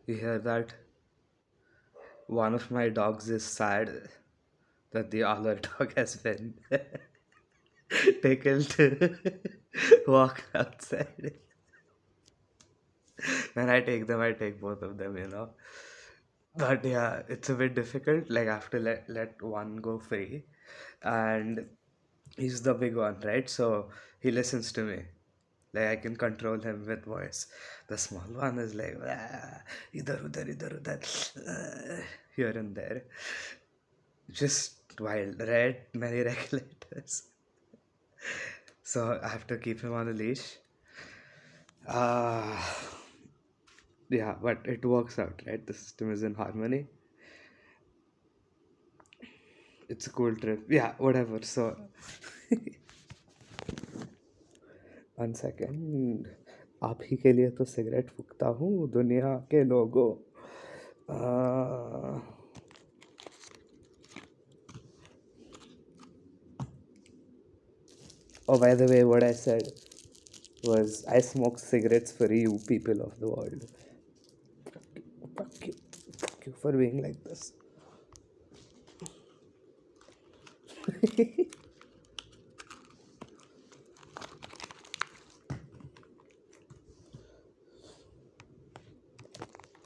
You hear that? One of my dogs is sad that the other dog has been taken to walk outside. When I take them, I take both of them. But yeah, it's a bit difficult. Like I have to let one go free, and he's the big one, right? So he listens to me. Like I can control him with voice. The small one is like idhar udhar, here and there. Just wild, right? Many regulators. So I have to keep him on a leash. Uh, yeah, but it works out, right? The system is in harmony. It's a cool trip. Yeah, whatever. So, 1 second. आप ही के लिए तो cigarette फूकता हूँ दुनिया के लोगों. Uh, oh, by the way, what I said was I smoke cigarettes for you people of the world. Fuck you. Fuck you for being like this.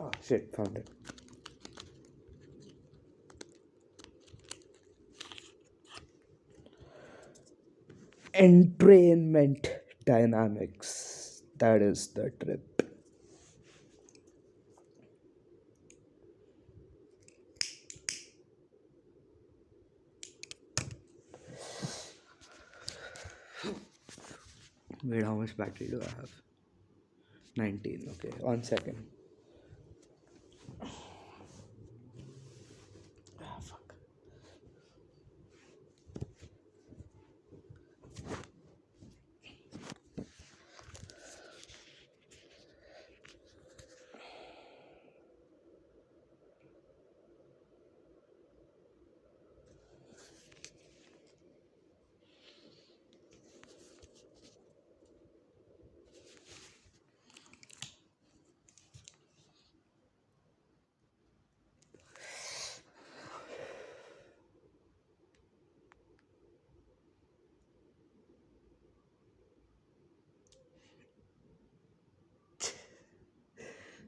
Oh shit, found it. Entrainment dynamics. That is the trip. Wait, how much battery do I have? 19. Okay, 1 second. Ah, fuck.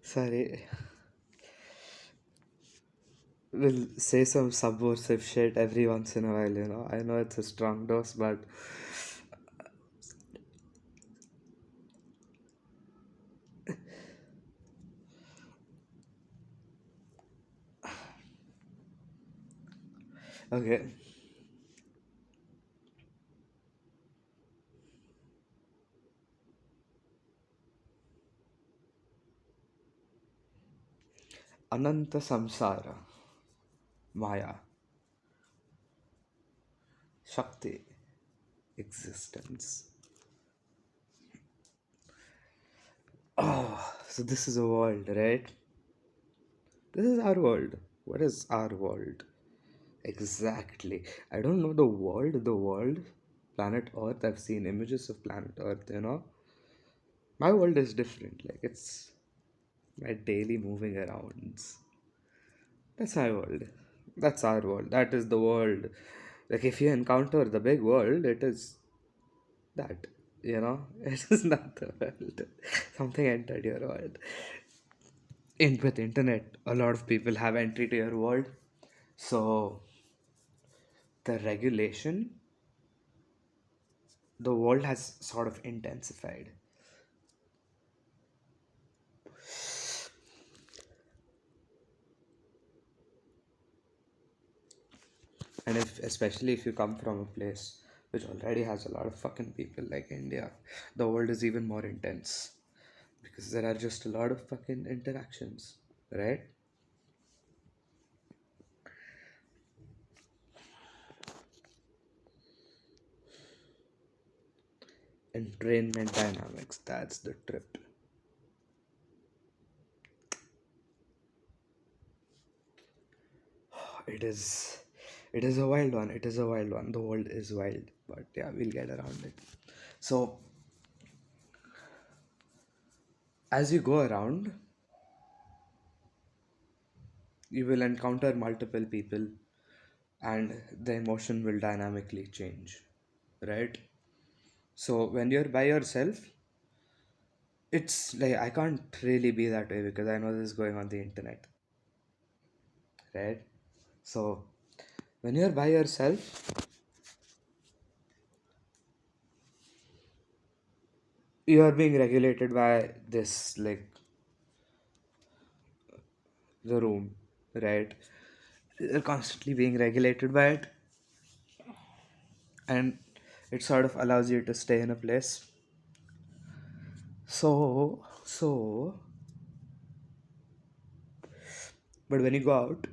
Sorry. We'll say some subversive shit every once in a while. I know it's a strong dose, but okay. Ananta Samsara, Maya, Shakti, existence. Oh, so this is a world, right? This is our world. What is our world? Exactly. I don't know the world, planet Earth. I've seen images of planet Earth. My world is different. Like it's my daily moving arounds. That's my world. That's our world. That is the world. Like if you encounter the big world, it is that. It is not the world. Something entered your world. With internet, a lot of people have entry to your world. So the regulation, the world has sort of intensified. And especially if you come from a place which already has a lot of fucking people like India, the world is even more intense because there are just a lot of fucking interactions, right? Entrainment dynamics, that's the trip. It is, it is a wild one. It is a wild one. The world is wild, but yeah, we'll get around it. So as you go around, you will encounter multiple people, and the emotion will dynamically change, right? So when you're by yourself, it's like I can't really be that way because I know this is going on the internet, right? So when you're by yourself, you are being regulated by this, like the room, right? You're constantly being regulated by it, and it sort of allows you to stay in a place. So, but when you go out,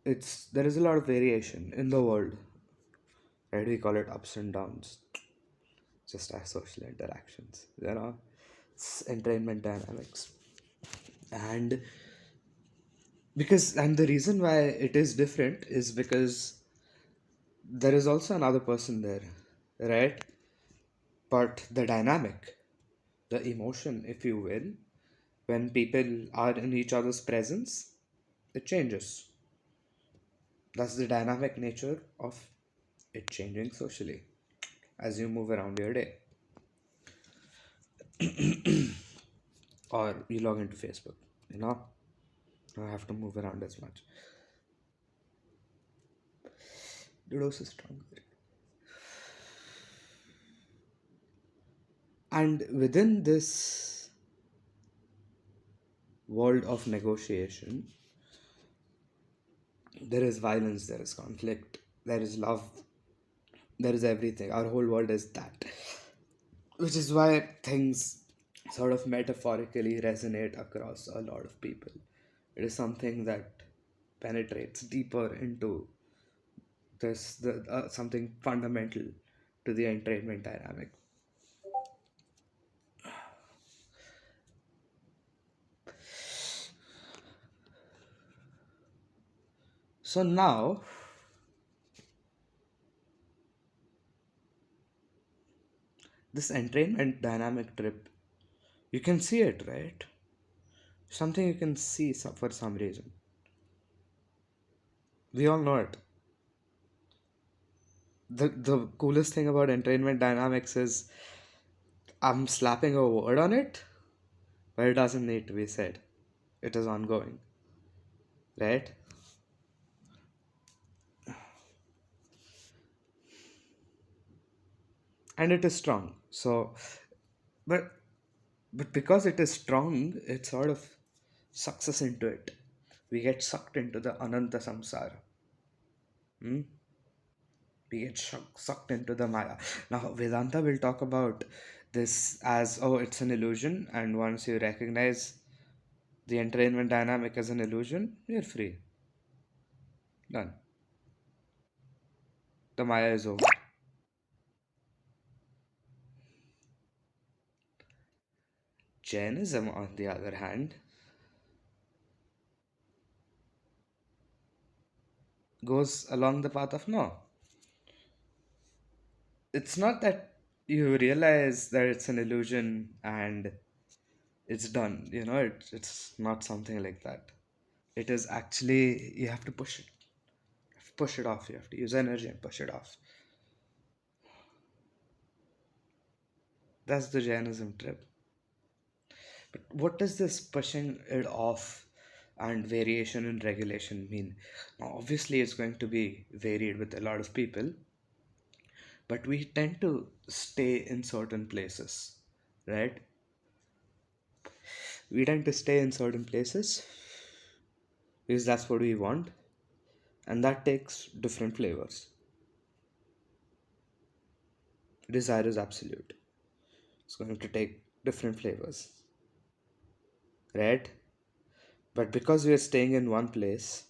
it's there is a lot of variation in the world, right? We call it ups and downs, just as social interactions, it's entrainment dynamics. And and the reason why it is different is because there is also another person there, right? But the dynamic, the emotion, if you will, when people are in each other's presence, it changes. That's the dynamic nature of it changing socially as you move around your day, or you log into Facebook, you know, don't have to move around as much. The dose is stronger. And within this world of negotiation, there is violence, there is conflict, there is love, there is everything. Our whole world is that, which is why things sort of metaphorically resonate across a lot of people. It is something that penetrates deeper into the something fundamental to the entrainment dynamic. So now, this entrainment dynamic trip, you can see it, right? Something you can see for some reason. We all know it. The coolest thing about entrainment dynamics is I'm slapping a word on it, but it doesn't need to be said. It is ongoing, right? And it is strong. So, but because it is strong, it sort of sucks us into it. We get sucked into the Ananta Samsara. Hmm? We get sucked into the Maya. Now, Vedanta will talk about this as, oh, it's an illusion, and once you recognize the entrainment dynamic as an illusion, you're free. Done. The Maya is over. Jainism, on the other hand, goes along the path of no. It's not that you realize that it's an illusion and it's done, it's not something like that. It is actually, you have to push it. You have to push it off. You have to use energy and push it off. That's the Jainism trip. But what does this pushing it off and variation in regulation mean? Now, obviously, it's going to be varied with a lot of people, but we tend to stay in certain places, right? We tend to stay in certain places because that's what we want, and that takes different flavors. Desire is absolute, it's going to take different flavors, right? But because we are staying in one place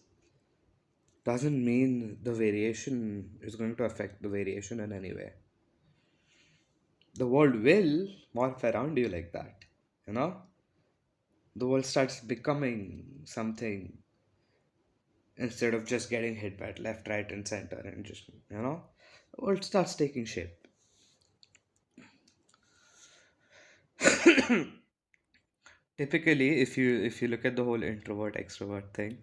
doesn't mean the variation is going to affect the variation in any way. The world will morph around you like that, you know? The world starts becoming something instead of just getting hit by it left, right, and center, and just, the world starts taking shape. Typically, if you look at the whole introvert extrovert thing,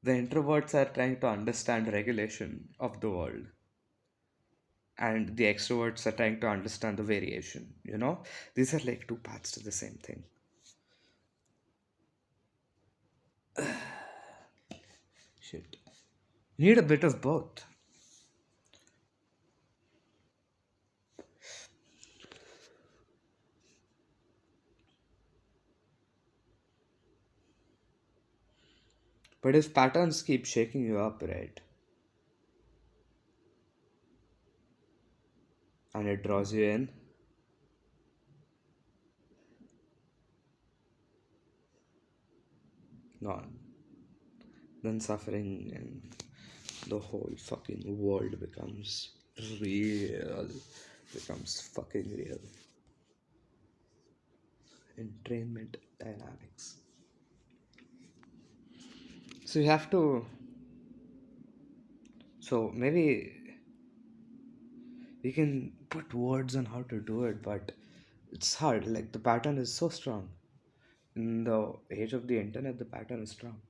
the introverts are trying to understand regulation of the world, and the extroverts are trying to understand the variation. These are like two paths to the same thing. Shit. You need a bit of both. But if patterns keep shaking you up, right, and it draws you in, gone, then suffering and the whole fucking world becomes real. Becomes fucking real. Entrainment dynamics. So you have to. So maybe we can put words on how to do it, but it's hard. Like the pattern is so strong. In the age of the internet, the pattern is strong.